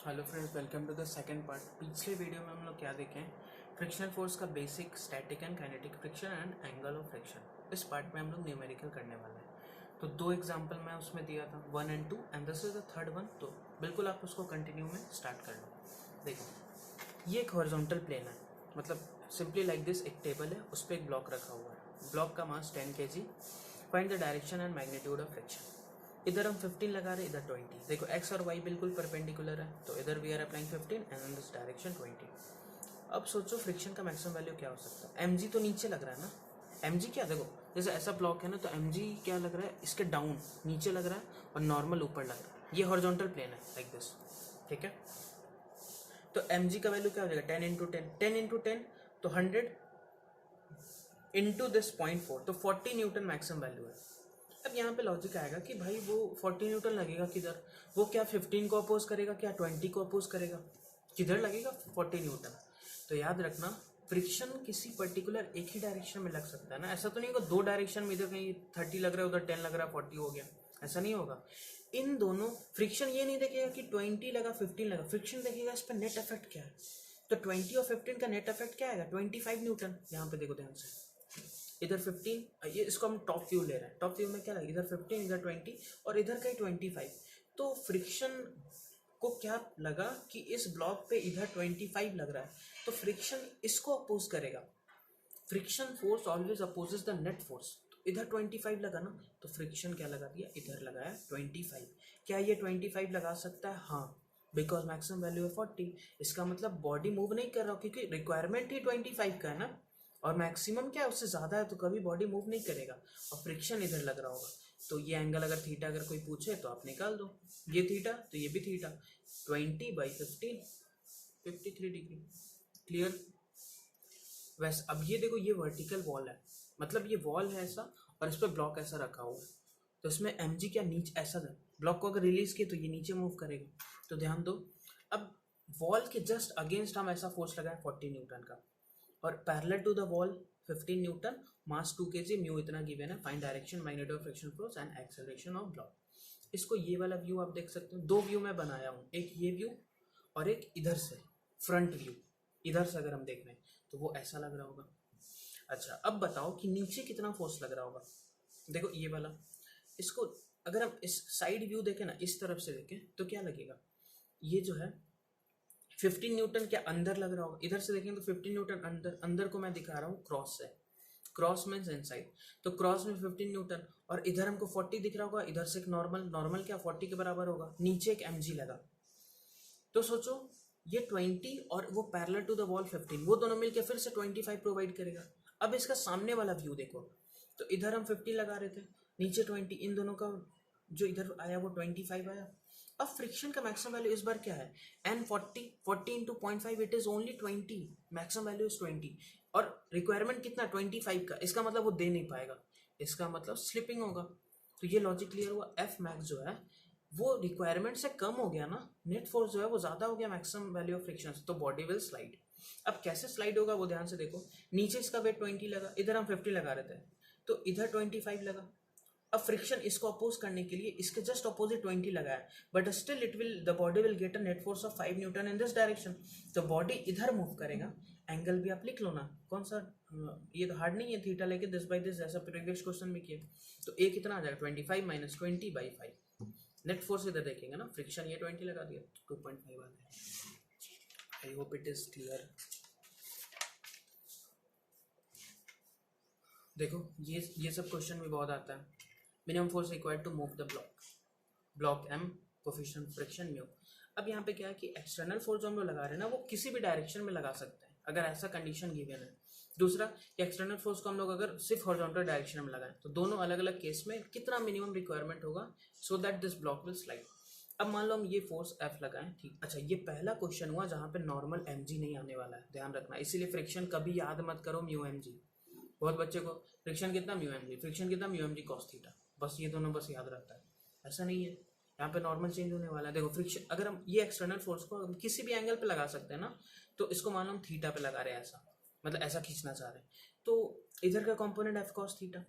Hello friends, welcome to the second part. पिछले video में हम लोग क्या देखें, फ्रिक्शनल फोर्स का basic, static and kinetic friction and angle of friction. इस पार्ट में हम लोग न्यूमेरिकल करने वाले हैं। तो दो एग्जांपल मैं उसमें दिया था, 1 and 2, and this is the third one. तो बिल्कुल आप उसको कंटिन्यू में स्टार्ट कर लो। देखो, ये एक हॉरिजॉन्टल प्लेन है, मतलब सिंपली लाइक दिस। एक टेबल है, उस पर एक ब्लॉक रखा हुआ है। ब्लॉक का मास 10 kg। Find the direction and magnitude of friction. इधर हम 15 लगा रहे, इधर 20। देखो x और y बिल्कुल परपेंडिकुलर है, तो इधर we are applying 15 and in this direction 20। अब सोचो फ्रिक्शन का मैक्सिमम वैल्यू क्या हो सकता है। mg तो नीचे लग रहा है ना, mg क्या, देखो जैसे ऐसा ब्लॉक है ना, तो mg क्या लग रहा है, इसके डाउन नीचे लग रहा है और नॉर्मल ऊपर लग रहा है। ये हॉरिजॉन्टल प्लेन है लाइक दिस, ठीक है। तो mg का वैल्यू क्या हो जाएगा, 10 इंटू 10, 10 इंटू 10 तो 100 इंटू दिस 0.4, तो 40 न्यूटन मैक्सिमम वैल्यू है। अब यहाँ पे लॉजिक आएगा कि भाई वो 40 न्यूटन लगेगा किधर, वो क्या 15 को अपोज करेगा, क्या 20 को अपोज करेगा, किधर लगेगा 40 न्यूटन। तो याद रखना, फ्रिक्शन किसी पर्टिकुलर एक ही डायरेक्शन में लग सकता है ना, ऐसा तो नहीं होगा दो डायरेक्शन में, इधर कहीं 30 लग रहा है, उधर 10 लग रहा है, 40 हो गया, ऐसा नहीं होगा। इन दोनों फ्रिक्शन ये नहीं देखेगा कि 20 लगा 15 लगा, फ्रिक्शन देखेगा इस पर नेट इफेक्ट क्या है। तो 20 और 15 का नेट इफेक्ट क्या आएगा, 25 न्यूटन। यहाँ पे देखो ध्यान से, इधर 15, ये इसको हम टॉप व्यू ले रहे हैं। टॉप व्यू में क्या लगा, इधर 15, इधर 20 और इधर का 25। तो फ्रिक्शन को क्या लगा कि इस ब्लॉक पे इधर 25 लग रहा है, तो फ्रिक्शन इसको अपोज करेगा। Friction force always opposes the net force. तो इधर 25 लगा ना, तो फ्रिक्शन क्या लगा दिया, इधर लगाया 25। क्या ये 25 लगा सकता है? हाँ, बिकॉज मैक्सिमम वैल्यू है 40। इसका मतलब बॉडी मूव नहीं कर रहा, क्योंकि रिक्वायरमेंट ही 25 का है ना, और मैक्सिमम क्या है उससे ज़्यादा है, तो कभी बॉडी मूव नहीं करेगा। और फ्रिक्शन इधर लग रहा होगा, तो ये एंगल अगर थीटा अगर कोई पूछे तो आप निकाल दो, ये थीटा तो ये भी थीटा, 20/15, 53 डिग्री। क्लियर? वैसे अब ये देखो, ये वर्टिकल वॉल है, मतलब ये वॉल है ऐसा, और इस पर ब्लॉक ऐसा रखा हुआ है। तो इसमें mg क्या नीचे ऐसा है, ब्लॉक को अगर रिलीज किए तो ये नीचे मूव करेगा। तो ध्यान दो, अब वॉल के जस्ट अगेंस्ट हम ऐसा फोर्स लगाए 40 न्यूटन का, और parallel to the wall 15 newton, mass 2 kg, mu इतना गिवन है। Find direction, magnitude of friction force and acceleration of block. इसको ये वाला व्यू आप देख सकते हो, दो व्यू मैं बनाया हूँ, एक ये व्यू और एक इधर से फ्रंट व्यू। इधर से अगर हम देख रहे हैं तो वो ऐसा लग रहा होगा। अच्छा, अब बताओ कि नीचे कितना फोर्स लग रहा होगा। देखो ये वाला, इसको अगर हम इस साइड व्यू देखें ना, इस तरफ से देखें तो क्या लगेगा, ये जो है 15 न्यूटन क्या अंदर लग रहा होगा। इधर से देखें तो 15 न्यूटन अंदर, अंदर को मैं दिखा रहा हूँ क्रॉस से, क्रॉस मीन्स इनसाइड, तो क्रॉस में 15 न्यूटन, और इधर हमको 40 दिख रहा होगा। इधर से एक नॉर्मल, नॉर्मल क्या 40 के बराबर होगा, नीचे एक mg लगा। तो सोचो ये 20 और वो पैरेलल टू द वॉल 15, वो दोनों मिलकर फिर से 25 प्रोवाइड करेगा। अब इसका सामने वाला व्यू देखो, तो इधर हम 50 लगा रहे थे, नीचे 20, इन दोनों का जो इधर आया वो 25 आया। अब फ्रिक्शन का मैक्सिमम वैल्यू इस बार क्या है, n 40, 40 into 0.5, it is only 20, maximum value is 20, और रिक्वायरमेंट कितना 25 का। इसका मतलब वो दे नहीं पाएगा, इसका मतलब स्लिपिंग होगा। तो ये लॉजिक क्लियर हुआ, एफ मैक्स जो है वो रिक्वायरमेंट से कम हो गया ना, नेट फोर्स जो है वो ज़्यादा हो गया मैक्सिमम वैल्यू ऑफ फ्रिक्शन, तो बॉडी विल स्लाइड। अब कैसे स्लाइड होगा वो ध्यान से देखो, नीचे इसका वेट 20 लगा, इधर हम 50 लगा रहे थे, तो इधर 25 लगा। अब फ्रिक्शन इसको अपोज करने के लिए इसके जस्ट अपोजिट 20 लगाया, but still it will, the body will get a net force of 5 Newton in this direction. तो बॉडी इधर मूव करेगा। एंगल भी आप लिख लो ना, कौन सा, ये तो हार्ड नहीं है, थीटा लेके दिस बाई दिस, जैसा प्रीवियस क्वेश्चन में किया। तो ए कितना आ जाएगा, 25 माइनस 20/5। नेट फोर्स इधर देखेंगे ना, फ्रिक्शन ये 20 लगा दिया, 2.5 आ गया। I hope it is clear. देखो ये सब क्वेश्चन में बहुत आता है। Minimum force required to move the block, block m, coefficient friction mu. अब यहाँ पे क्या है कि एक्सटर्नल फोर्स जो हम लोग लगा रहे हैं ना, वो किसी भी डायरेक्शन में लगा सकते हैं अगर ऐसा कंडीशन गिवन है। दूसरा कि एक्सटर्नल फोर्स को हम लोग अगर सिर्फ हॉरिजॉन्टल डायरेक्शन में लगाएं, तो दोनों अलग अलग केस में कितना मिनिमम रिक्वायरमेंट होगा so that this block will slide. अब मान लो हम ये फोर्स F लगाएं, ठीक। अच्छा, ये पहला क्वेश्चन हुआ जहाँ पे नॉर्मल mg नहीं आने वाला है, ध्यान रखना। इसीलिए फ्रिक्शन कभी याद मत करो म्यू mg। बहुत बच्चे को फ्रिक्शन कितना म्यू mg, फ्रिक्शन कितना म्यू mg कॉस थीटा, बस ये दोनों बस याद रहता है, ऐसा नहीं है। यहाँ पे नॉर्मल चेंज होने वाला है। देखो फ्रिक्शन, अगर हम ये एक्सटर्नल फोर्स को हम किसी भी एंगल पे लगा सकते हैं ना, तो इसको मान लो हम थीटा पे लगा रहे हैं, ऐसा मतलब ऐसा खींचना चाह रहे हैं, तो इधर का component F cos theta,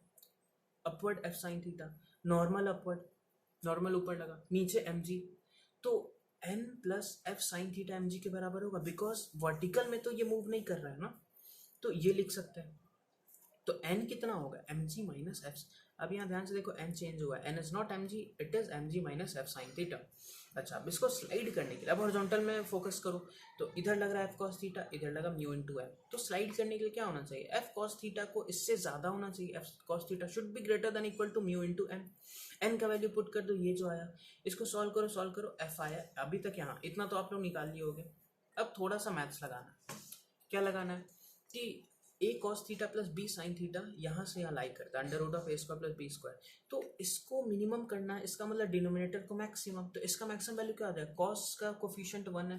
upward F sine theta, normal upward, normal ऊपर लगा, नीचे mg। तो N plus F sine theta M G के बराबर होगा, बिकॉज वर्टिकल में तो ये मूव नहीं कर रहा है ना, तो ये लिख सकते हैं। तो n कितना होगा, एम जी माइनस एफ। अब यहाँ ध्यान से देखो n चेंज हुआ है, n is not M G, it is M G minus F sine theta. अच्छा, अब इसको स्लाइड करने के लिए अब हॉरिजॉन्टल में फोकस करो, तो इधर लग रहा है एफ कॉस थीटा, इधर लगा म्यू इंटू एम। तो स्लाइड करने के लिए क्या होना चाहिए, एफ कॉस थीटा को इससे ज्यादा होना चाहिए, F cos theta should be greater than equal to mu into M. N का वैल्यू पुट कर दो, ये जो आया इसको सॉल्व करो, एफ आया अभी तक यहाँ, इतना तो आप लोग निकाल लिए होगे। अब थोड़ा सा मैथ्स लगाना, क्या लगाना है कि A cos theta plus B sine theta यहाँ से यहाँ लाई करता है, under root of A square plus B square. तो इसको मिनिमम करना है, इसका मतलब डिनोमिनेटर को मैक्सिमम। तो इसका मैक्सिमम वैल्यू क्या आ जाएगा, कॉस का कोफिशिएंट 1 है,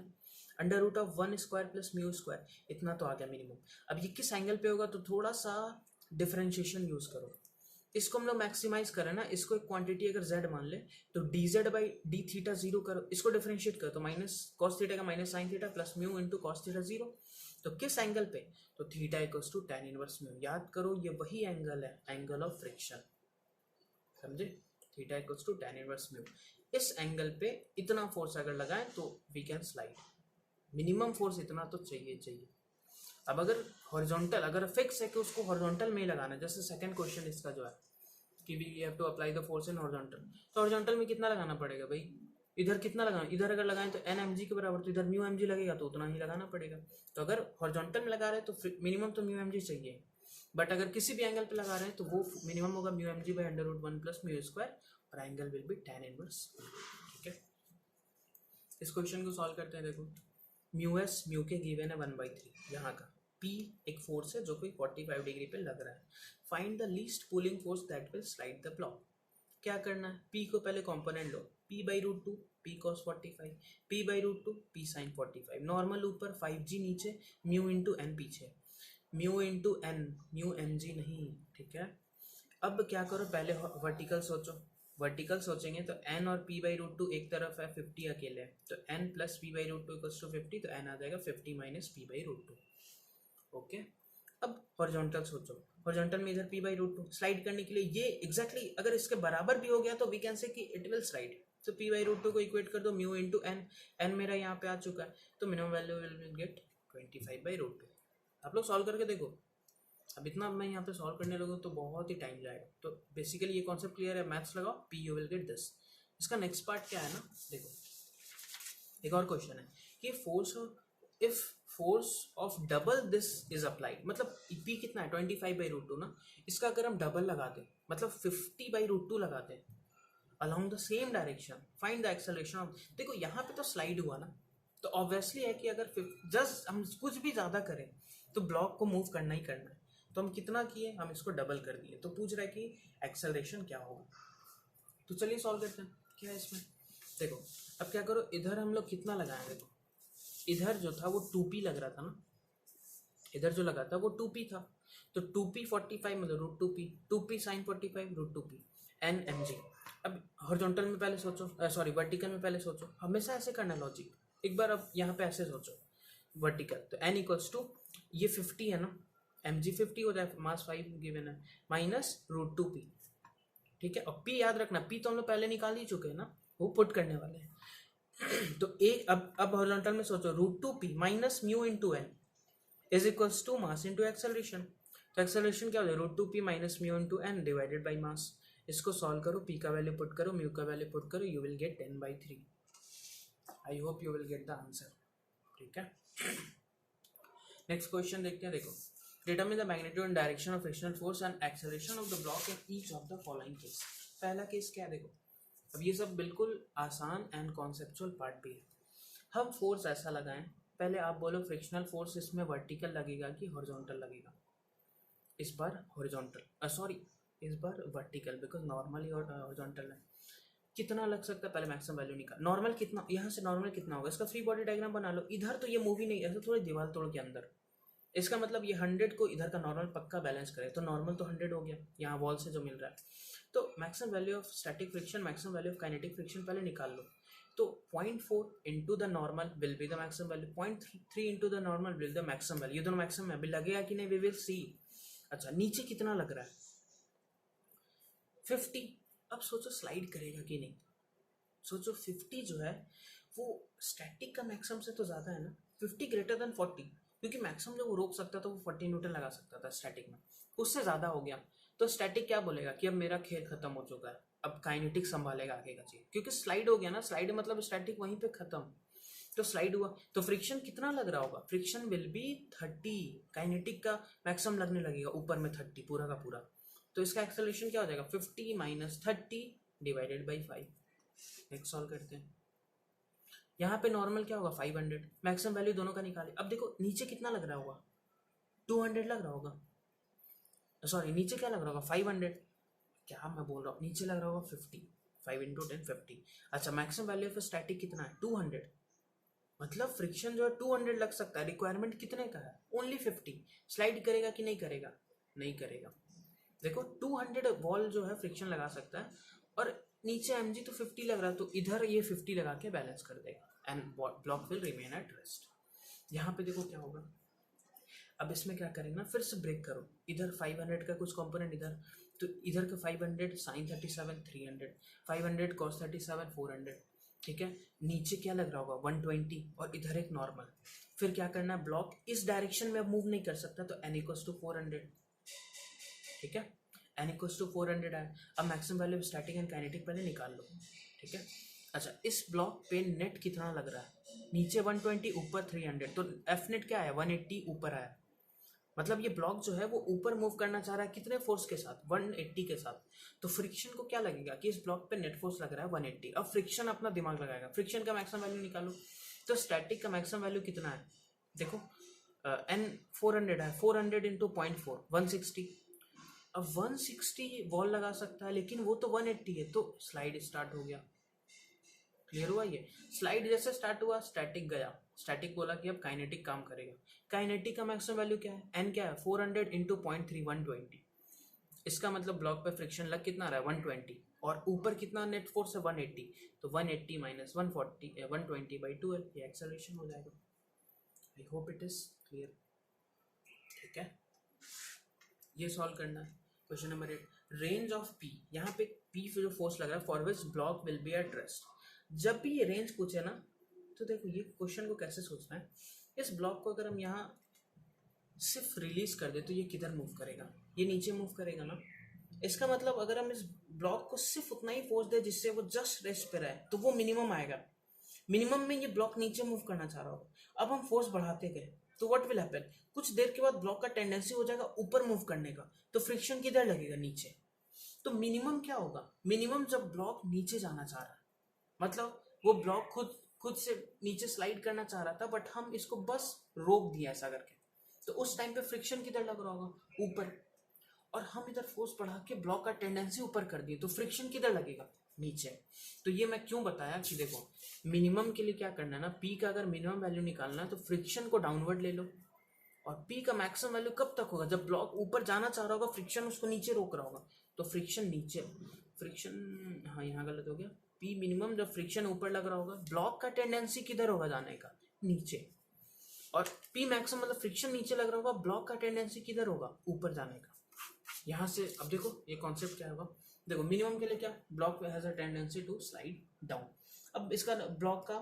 under root of 1 square plus mu square, इतना तो आ गया मिनिमम। अब ये किस एंगल पे होगा, तो थोड़ा सा डिफरेंशिएशन यूज करो। इसको हम लोग मैक्सिमाइज करें ना, इसको एक क्वांटिटी अगर z मान ले तो D Z by D theta zero करो, इसको डिफरेंशिएट करो तो माइनस कॉस थीटा का minus sine theta plus mu into cos theta zero. तो किस एंगल पे, तो theta equals to tan inverse mu. याद करो ये वही एंगल है, एंगल ऑफ फ्रिक्शन, समझे, theta equals to tan inverse mu. इस एंगल पे इतना फोर्स अगर लगाएं तो we can slide, minimum force इतना तो चाहिए। अब अगर हॉरिजॉन्टल, अगर फिक्स है कि उसको हॉरिजॉन्टल में ही लगाना है, जैसे सेकंड क्वेश्चन इसका जो है कि we have to apply the force in horizontal, तो हॉरिजॉन्टल में कितना लगाना पड़ेगा भाई, इधर कितना लगाना, इधर अगर लगाएं तो एन एम जी के बराबर, तो इधर म्यू एम जी लगेगा, तो उतना ही लगाना पड़ेगा। तो अगर हॉरिजॉन्टल में लगा रहे हैं तो मिनिमम तो म्यू एम जी चाहिए, बट अगर किसी भी एंगल पे लगा रहे हैं तो वो मिनिमम होगा mu M G by under root 1 plus mu square, और angle will be tan inverse. ठीक है, इस क्वेश्चन को सॉल्व करते हैं। देखो म्यू एस म्यू के गिवन है 1/3, यहाँ का P एक फोर्स है जो कोई 45 डिग्री पे लग रहा है। Find the least pulling force that will slide the block. क्या करना है, P को पहले कॉम्पोनेंट लो, P by root 2 P cos 45, P by root 2 P sine 45, normal ऊपर 5G नीचे, म्यू इंटू एन पीछे, mu into N, mu M G नहीं। ठीक है, अब क्या करो, पहले वर्टिकल सोचो, वर्टिकल सोचेंगे तो n और p बाई रूट टू एक तरफ है, 50 अकेले है, तो n plus P by root two equals to 50, तो n आ जाएगा 50 minus P by root two. Okay, अब हॉरिजॉन्टल सोचो, हॉरिजॉन्टल में इधर p by root two slide करने के लिए ये एग्जैक्टली अगर इसके बराबर भी हो गया तो वी कैन से कि इट विल स्लाइड। तो p बाई रूट टू को इक्वेट कर दो म्यू इंटू एन, एन मेरा यहाँ पे आ चुका है, तो minimum value will get 25 by root two. आप लोग सॉल्व करके देखो, अब इतना मैं यहाँ पे सॉल्व करने लगूँ तो बहुत ही टाइम जाएगा। तो बेसिकली ये कॉन्सेप्ट क्लियर है, मैथ्स लगाओ, P U will get this. इसका नेक्स्ट पार्ट क्या है ना, देखो एक और क्वेश्चन है कि force if force of double this is applied, मतलब पी कितना है 25 बाई रूट टू ना, इसका अगर हम डबल लगा दें मतलब 50 बाई रूट टू लगा दें along the same direction, find the acceleration of. देखो यहाँ पे तो स्लाइड हुआ ना, तो ऑब्वियसली है कि अगर जस्ट हम कुछ भी ज़्यादा करें तो ब्लॉक को मूव करना ही करना है। तो हम कितना किए, हम इसको डबल कर दिए, तो पूछ रहा है कि एक्सेलरेशन क्या होगा। तो चलिए सॉल्व करते हैं, क्या है इसमें। देखो अब क्या करो, इधर हम लोग कितना लगाए, देखो इधर जो था वो 2p लग रहा था ना, इधर जो लगा था वो 2p था, तो 2p 45 मतलब root 2p, 2p sine 45 root 2p N M G. अब हॉरिजॉन्टल में पहले सोचो, सॉरी वर्टिकल में पहले सोचो, हमेशा ऐसे करना लॉजिक। एक बार अब यहाँ पे ऐसे सोचो वर्टिकल, तो एन इक्वल्स टू ये 50 है ना, एम जी 50 हो जाए, मास 5 गिवन है, माइनस रूट 2p। ठीक है, और p याद रखना, p तो हम लोग पहले निकाल ही चुके हैं ना, वो पुट करने वाले हैं। तो एक अब हॉरिजॉन्टल में सोचो, root 2p minus mu into N is equals to mass into acceleration. तो एक्सेलरेशन क्या हो जाए, root 2p minus mu into N divided by mass. इसको सॉल्व करो, p का वैल्यू पुट करो, म्यू का वैल्यू पुट करो, you will get 10/3। I hope you will get the answer. ठीक है, नेक्स्ट क्वेश्चन देखते हैं। देखो determine the magnitude and direction of frictional force and acceleration of the block in each of the following case. पहला case क्या है, देखो अब ये सब बिल्कुल आसान एंड कॉन्सेप्चुअल पार्ट भी है। हम फोर्स ऐसा लगाएं, पहले आप बोलो फ्रिक्शनल फोर्स इसमें वर्टिकल लगेगा कि हॉरिजॉन्टल लगेगा। इस बार हॉरिजॉन्टल, सॉरी इस बार वर्टिकल, बिकॉज नॉर्मली हॉरिजॉन्टल है। कितना लग सकता है, पहले मैक्सिमम वैल्यू निकाल। नॉर्मल कितना, यहाँ से नॉर्मल कितना होगा, इसका फ्री बॉडी डायग्राम बना लो। इधर तो ये मूवी नहीं, ऐसे थोड़ी दीवार तोड़ के अंदर, इसका मतलब ये 100 को इधर का नॉर्मल पक्का बैलेंस करे, तो नॉर्मल तो 100 हो गया यहाँ वॉल से जो मिल रहा है। तो maximum value of static friction, maximum value of kinetic friction पहले निकाल लो। तो 0.4 into the normal will be the maximum value, 0.3 into the normal will the maximum value. ये दोनों मैक्सिमम है, अभी लगेगा कि नहीं, वी विल सी। अच्छा नीचे कितना लग रहा है, 50। अब सोचो स्लाइड करेगा कि नहीं, सोचो 50 जो है वो स्टैटिक का मैक्सिमम से तो ज़्यादा है ना, 50 ग्रेटर देन 40, क्योंकि मैक्सिमम जो वो रोक सकता था वो 40 न्यूटन लगा सकता था स्टैटिक में, उससे ज़्यादा हो गया। तो स्टैटिक क्या बोलेगा कि अब मेरा खेल खत्म हो चुका है, अब काइनेटिक संभालेगा आगे का चीज, क्योंकि स्लाइड हो गया ना, स्लाइड मतलब स्टैटिक वहीं पे खत्म। तो स्लाइड हुआ तो फ्रिक्शन कितना लग रहा होगा, फ्रिक्शन विल बी 30, काइनेटिक का मैक्सिमम लगने लगेगा ऊपर में 30 पूरा का पूरा। तो इसका एक्सेलरेशन क्या हो जाएगा, 50 minus 30 divided by 5। Next solve करते हैं। यहाँ पे नॉर्मल क्या होगा 500, मैक्सिमम वैल्यू दोनों का निकाले। अब देखो नीचे कितना लग रहा होगा, 200 लग रहा होगा, सॉरी नीचे क्या लग रहा होगा 500, क्या मैं बोल रहा हूँ, नीचे लग रहा होगा 50, 5 इंटू 10 50। अच्छा मैक्सिमम वैल्यू ऑफ स्टैटिक कितना है 200, मतलब फ्रिक्शन जो है 200 लग सकता है, रिक्वायरमेंट कितने का है ओनली 50। स्लाइड करेगा कि नहीं करेगा, नहीं करेगा। देखो 200 वॉल जो है फ्रिक्शन लगा सकता है, और नीचे mg तो 50 लग रहा है, तो इधर ये 50 लगा के बैलेंस कर देगा and block will remain at rest. यहाँ पे देखो क्या होगा, अब इसमें क्या करेंगे ना, फिर से ब्रेक करो, इधर 500 का कुछ कंपोनेंट इधर, तो इधर का 500 साइन 37 300, 500 कॉस 37 400, ठीक है। नीचे क्या लग रहा होगा 120, और इधर एक नॉर्मल। फिर क्या करना है, ब्लॉक इस डायरेक्शन में अब मूव नहीं कर सकता, तो n इक्वल्स टू 400, ठीक है। n इक्वल्स टू 400 है। अब maximum value of static and kinetic पहले निकाल लो, ठीक है। अच्छा इस ब्लॉक पे नेट कितना लग रहा है, नीचे 120 ऊपर 300, तो एफ नेट क्या है 180 ऊपर आया, मतलब ये ब्लॉक जो है वो ऊपर मूव करना चाह रहा है कितने फोर्स के साथ 180 के साथ। तो फ्रिक्शन को क्या लगेगा कि इस ब्लॉक पे नेट फोर्स लग रहा है 180। अब फ्रिक्शन अपना दिमाग लगाएगा, फ्रिक्शन का मैक्सिमम वैल्यू निकालो। तो स्टैटिक का मैक्सिमम वैल्यू कितना है, देखो एन 400 है, 400 इंटू 0.4 160। अब 160 वॉल लगा सकता है, लेकिन वो तो 180 है, तो स्लाइड स्टार्ट हो गया। क्लियर हुआ, ये स्लाइड जैसे स्टार्ट हुआ स्टैटिक गया, स्टैटिक बोला कि अब काइनेटिक काम करेगा। काइनेटिक का मैक्सिमम वैल्यू क्या है, एन क्या है 400 इंटू 0.3 120। इसका मतलब ब्लॉक पे फ्रिक्शन लग कितना रहा है 120, और ऊपर कितना नेट फोर्स है 180, तो 180 माइनस 140 120 बाई 12, ये एक्सेलरेशन हो जाएगा। आई होप इट इज क्लियर, ठीक है। ये सॉल्व करना है। Question number 8, range of P, यहाँ पे पी जो फोर्स लग रहा है for which block will be at rest. जब भी ये रेंज पूछे ना, तो देखो ये क्वेश्चन को कैसे सोचना है, इस ब्लॉक को अगर हम यहाँ सिर्फ रिलीज कर दे तो ये किधर मूव करेगा, ये नीचे मूव करेगा ना। इसका मतलब अगर हम इस ब्लॉक को सिर्फ उतना ही फोर्स दे जिससे वो जस्ट रेस्ट पे रहे, तो वो मिनिमम आएगा। मिनिमम में ये ब्लॉक नीचे मूव करना चाह रहा होगा। अब हम फोर्स बढ़ाते गए तो व्हाट विल हैपन, कुछ देर के बाद ब्लॉक का टेंडेंसी हो जाएगा ऊपर मूव करने का, तो फ्रिक्शन किधर लगेगा नीचे। तो मिनिमम क्या होगा, मिनिमम जब ब्लॉक नीचे जाना चाह रहा है, मतलब वो ब्लॉक खुद खुद से नीचे स्लाइड करना चाह रहा था, बट हम इसको बस रोक दिया ऐसा करके, तो उस टाइम पे फ्रिक्शन किधर लग रहा होगा ऊपर, और हम इधर फोर्स बढ़ा के ब्लॉक का टेंडेंसी ऊपर कर दिए, तो फ्रिक्शन किधर लगेगा नीचे। तो ये मैं क्यों बताया कि देखो मिनिमम के लिए क्या करना है ना, पी का अगर मिनिमम वैल्यू निकालना है तो फ्रिक्शन को डाउनवर्ड ले लो, और पी का मैक्सिमम वैल्यू कब तक होगा, जब ब्लॉक ऊपर जाना चाह रहा होगा, फ्रिक्शन उसको नीचे रोक रहा होगा, तो फ्रिक्शन नीचे, फ्रिक्शन हाँ यहाँ गलत हो गया, पी मिनिमम जब फ्रिक्शन ऊपर लग रहा होगा, ब्लॉक का टेंडेंसी किधर होगा जाने का, नीचे, और पी मैक्सिमम मतलब फ्रिक्शन नीचे लग रहा होगा, ब्लॉक का टेंडेंसी किधर होगा ऊपर जाने का। यहाँ से अब देखो ये कॉन्सेप्ट क्या होगा, देखो मिनिमम के लिए क्या, block has a tendency to slide down. अब इसका ब्लॉक का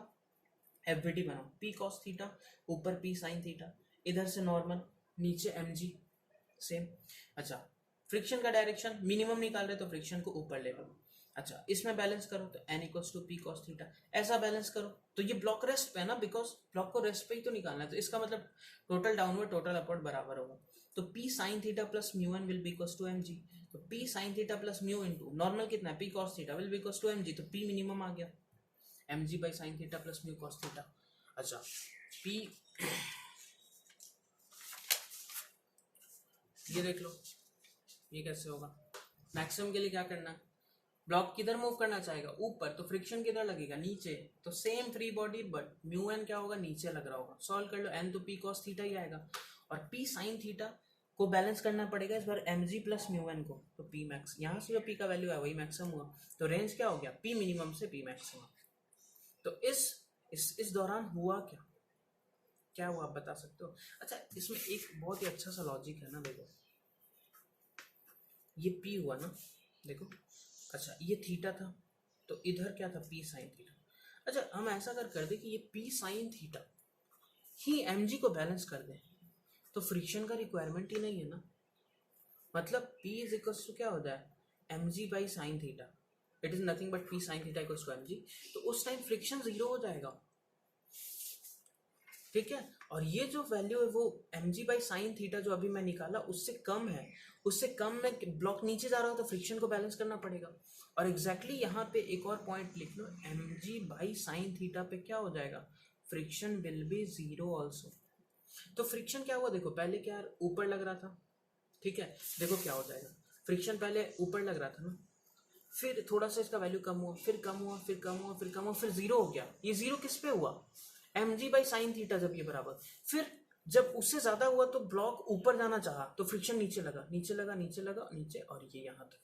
एफबीटी बनाओ, पी कॉस थीटा ऊपर पी साइन थीटा, इधर से नॉर्मल नीचे एम जी सेम। अच्छा फ्रिक्शन का डायरेक्शन मिनिमम निकाल रहे तो फ्रिक्शन को ऊपर ले लो। अच्छा इसमें बैलेंस करो तो N equals to P cos theta, ऐसा बैलेंस करो तो ये ब्लॉक रेस्ट पे है ना, बिकॉज ब्लॉक को रेस्ट पे ही तो निकालना है, तो इसका मतलब टोटल डाउनवर्ड टोटल अपवर्ड बराबर होगा। तो P sine theta plus mu N will be equals to M G, तो P sine theta plus mu into normal कितना है P cos theta will be equals to M G, तो P minimum आ गया M G by sine theta plus mu cos theta. अच्छा P ये देख लो ये कैसे होगा, मैक्सिमम के लिए क्या करना है, ब्लॉक किधर मूव करना चाहेगा ऊपर, तो फ्रिक्शन किधर लगेगा नीचे, तो same free body but mu N क्या होगा नीचे लग रहा होगा, सॉल्व कर लो, एन तो पी कॉस थीटा ही आएगा, और पी साइन थीटा को बैलेंस करना पड़ेगा इस बार M G plus mu N को, तो पी मैक्स यहाँ से जो पी का वैल्यू है वही मैक्सिमम हुआ, तो रेंज क्या हो गया पी मिनिमम से पी मैक्सिमम। तो इस दौरान हुआ क्या क्या हुआ आप बता सकते हो। अच्छा इसमें एक बहुत ही अच्छा सा लॉजिक है ना, देखो ये पी हुआ ना, देखो अच्छा ये थीटा था, तो इधर क्या था पी साइन थीटा। अच्छा हम ऐसा कर दे कि ये पी साइन थीटा ही एम जी को बैलेंस कर दे, तो फ्रिक्शन का रिक्वायरमेंट ही नहीं है ना। मतलब P इज इक्वल्स टू क्या हो जाए M G by sine theta, it is nothing but P sine theta equals to M G, तो उस टाइम फ्रिक्शन जीरो हो जाएगा, ठीक है। और ये जो वैल्यू है वो M G by sine theta जो अभी मैं निकाला उससे कम है, उससे कम में ब्लॉक नीचे जा रहा हो तो फ्रिक्शन को बैलेंस करना पड़ेगा। और एग्जैक्टली यहाँ पे एक और पॉइंट लिख लो, M G by sine theta पे क्या हो जाएगा, friction will be zero also. तो फ्रिक्शन क्या हुआ देखो, पहले क्या ऊपर लग रहा था, ठीक है, देखो क्या हो जाएगा, फ्रिक्शन पहले ऊपर लग रहा था ना, फिर थोड़ा सा इसका वैल्यू कम हुआ, फिर कम हुआ, फिर कम हुआ, फिर कम हुआ, फिर जीरो हो गया। ये जीरो किस पे हुआ, M G by sine theta जब ये बराबर, फिर जब उससे ज्यादा हुआ तो ब्लॉक ऊपर जाना चाहा तो फ्रिक्शन नीचे लगा, नीचे लगा, नीचे लगा, नीचे, और ये यहाँ तक।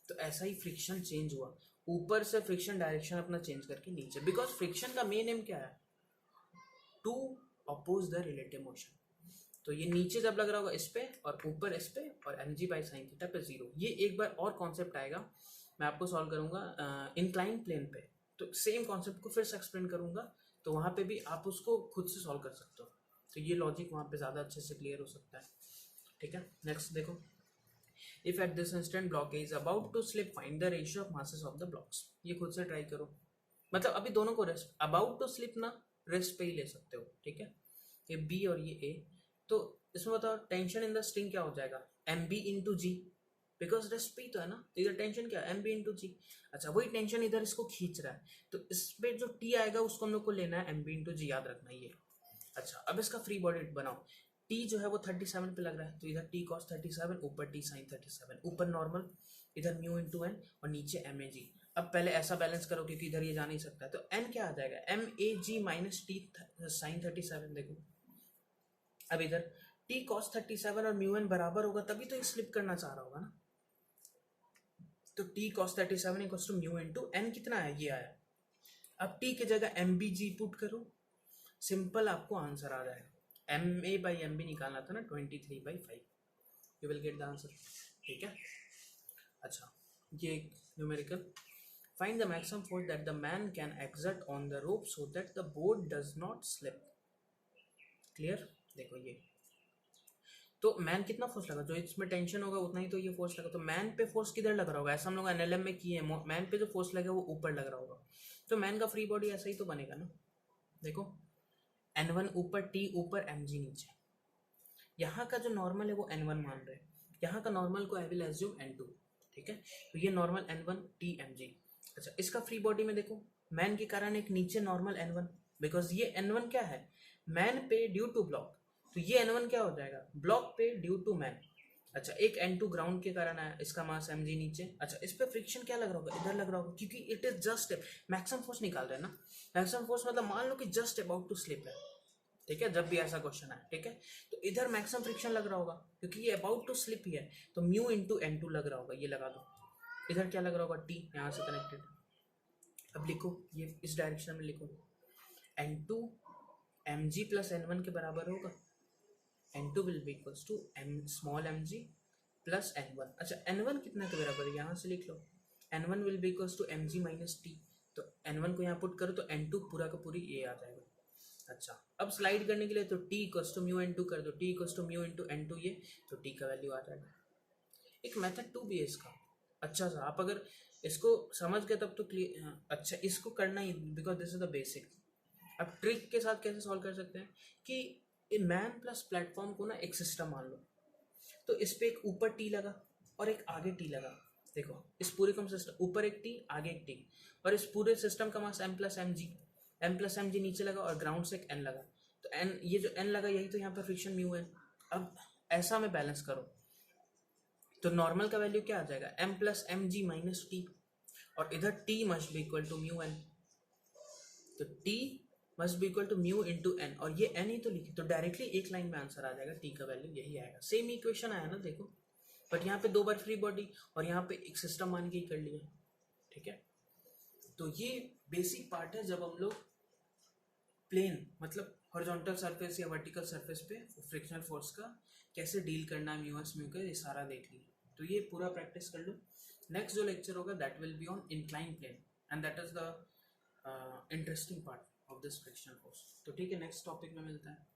तो ऐसा ही फ्रिक्शन चेंज हुआ, ऊपर से फ्रिक्शन डायरेक्शन अपना चेंज करके नीचे, बिकॉज फ्रिक्शन का मेन एम क्या है, to oppose the relative motion. तो ये नीचे जब लग रहा होगा इस पे और ऊपर इस पे, और M G by sine theta पे जीरो। ये एक बार और कॉन्सेप्ट आएगा, मैं आपको सॉल्व करूंगा इंक्लाइन प्लेन पे, तो सेम कॉन्सेप्ट को फिर से एक्सप्लेन करूंगा, तो वहाँ पे भी आप उसको खुद से सॉल्व कर सकते हो, तो ये लॉजिक वहाँ पे ज़्यादा अच्छे से क्लियर हो सकता है, ठीक है। नेक्स्ट देखो, if at this instant block is about to slip find the ratio of masses of the blocks. ये खुद से ट्राई करो, मतलब अभी दोनों को रेस्ट, अबाउट टू स्लिप ना रेस्ट पे ही ले सकते हो, ठीक है। ये बी और ये ए, तो इसमें बताओ टेंशन इन द स्ट्रिंग क्या हो जाएगा, M B into G, because rest पे ही तो है ना, इधर टेंशन क्या है एम बी इंटू जी। अच्छा वही टेंशन इधर इसको खींच रहा है, तो इसमें जो टी आएगा उसको हम लोग को लेना है एम बी इंटू जी, याद रखना ये। अच्छा अब इसका फ्री बॉडी बनाओ, टी जो है वो 37 पे लग रहा है, तो इधर टी कॉस 37, ऊपर टी साइन 37, ऊपर नॉर्मल, इधर म्यू इंटू एन, और नीचे एम ए जी। अब पहले ऐसा बैलेंस करो क्योंकि इधर ये जा नहीं सकता है, तो एन क्या आ जाएगा, M A G minus T sine 37। देखो अब इधर टी कॉस 37 और म्यू एन बराबर होगा तभी तो ये स्लिप करना चाह रहा होगा ना, तो T cos 37 equals to mu into N, कितना है ये आया। अब टी की जगह एम बी जी पुट करो, सिंपल आपको आंसर आ जाएगा, M A by M B निकालना था ना 23/5, you will get the answer, ठीक है। अच्छा ये numerical, find the maximum force that the man can exert on the rope so that the board does not slip. Clear, देखो ये तो मैन कितना फोर्स लगा, जो इसमें टेंशन होगा उतना ही तो ये फोर्स लगा, तो मैन पे फोर्स किधर लग रहा होगा, ऐसा हम लोग एनएलएम में किए हैं, मैन पे जो फोर्स लगा वो ऊपर लग रहा होगा, तो मैन का फ्री बॉडी ऐसा ही तो बनेगा ना। देखो N1 ऊपर, T ऊपर, mg नीचे, यहाँ का जो नॉर्मल है वो N1 मान रहे हैं, यहाँ का नॉर्मल को आई विल एज्यूम N2, ठीक है, तो ये नॉर्मल N1 T mg। अच्छा इसका फ्री बॉडी में देखो, मैन के कारण एक नीचे नॉर्मल N1, बिकॉज ये N1 क्या है, मैन पे ड्यू टू ब्लॉक, तो ये N1 क्या हो जाएगा, ब्लॉक पे ड्यू टू मैन। अच्छा एक N2 ग्राउंड के कारण आया, इसका मास mg नीचे। अच्छा इस पे फ्रिक्शन क्या लग रहा होगा, इधर लग रहा होगा, क्योंकि it is just maximum force निकाल रहे हैं ना, मैक्सिमम फोर्स मतलब मान लो कि जस्ट अबाउट टू स्लिप है, ठीक है, जब भी ऐसा क्वेश्चन आए, ठीक है, तो इधर मैक्सिमम फ्रिक्शन लग रहा होगा क्योंकि ये अबाउट टू स्लिप ही है, तो म्यू इंटू N2 लग रहा होगा, ये लगा दो। इधर क्या लग रहा होगा, टी यहाँ से कनेक्टेड। अब लिखो ये इस डायरेक्शन में लिखो, N2 mg प्लस N1 के बराबर होगा, N2 will be equals to m small mg plus N1। अच्छा N1 कितना के बराबर है, यहाँ से लिख लो, N1 will be equals to mg minus T, तो N1 को यहाँ पुट करो तो N2 पूरा का पूरी ये आ जाएगा। अच्छा अब स्लाइड करने के लिए तो t equals to mu N2 कर दो, t equals to mu into N2 ये, तो t का वैल्यू आ जाएगा। एक मेथड 2 भी है इसका, अच्छा सा आप अगर इसको समझ गए तब तो क्लियर, अच्छा इसको करना ही, because this is the basic. अब ट्रिक के साथ कैसे सॉल्व कर सकते हैं कि मैन प्लस प्लेटफॉर्म को ना एक सिस्टम मान लो, तो इस पे एक ऊपर टी लगा और एक आगे टी लगा, देखो इस पूरे का सिस्टम ऊपर एक टी आगे एक टी, और इस पूरे सिस्टम का मास एम प्लस एम जी नीचे लगा और ग्राउंड से एक एन लगा, तो एन ये जो एन लगा यही तो यहाँ पर फ्रिक्शन म्यू है। अब ऐसा में बैलेंस करो तो नॉर्मल का वैल्यू क्या आ जाएगा, M plus M G minus T, और इधर T must be equal to mu N, तो T must be equal to mu into N, और ये एन ही तो लिखी, तो डायरेक्टली एक लाइन में आंसर आ जाएगा, टी का वैल्यू यही आएगा। सेम इक्वेशन आया ना देखो, बट यहाँ पे दो बार फ्री बॉडी और यहाँ पे एक सिस्टम मान के ही कर लिया, ठीक है। तो ये बेसिक पार्ट है जब हम लोग प्लेन मतलब हॉरिजॉन्टल सरफेस या वर्टिकल सरफेस पे फ्रिक्शनल फोर्स का कैसे डील करना है, म्यू एस म्यू का, ये सारा देख लिया, तो ये पूरा प्रैक्टिस कर लो। नेक्स्ट जो लेक्चर होगा that will be on incline plane, and that is the interesting part of this frictional force. तो ठीक है, नेक्स्ट टॉपिक में मिलता है।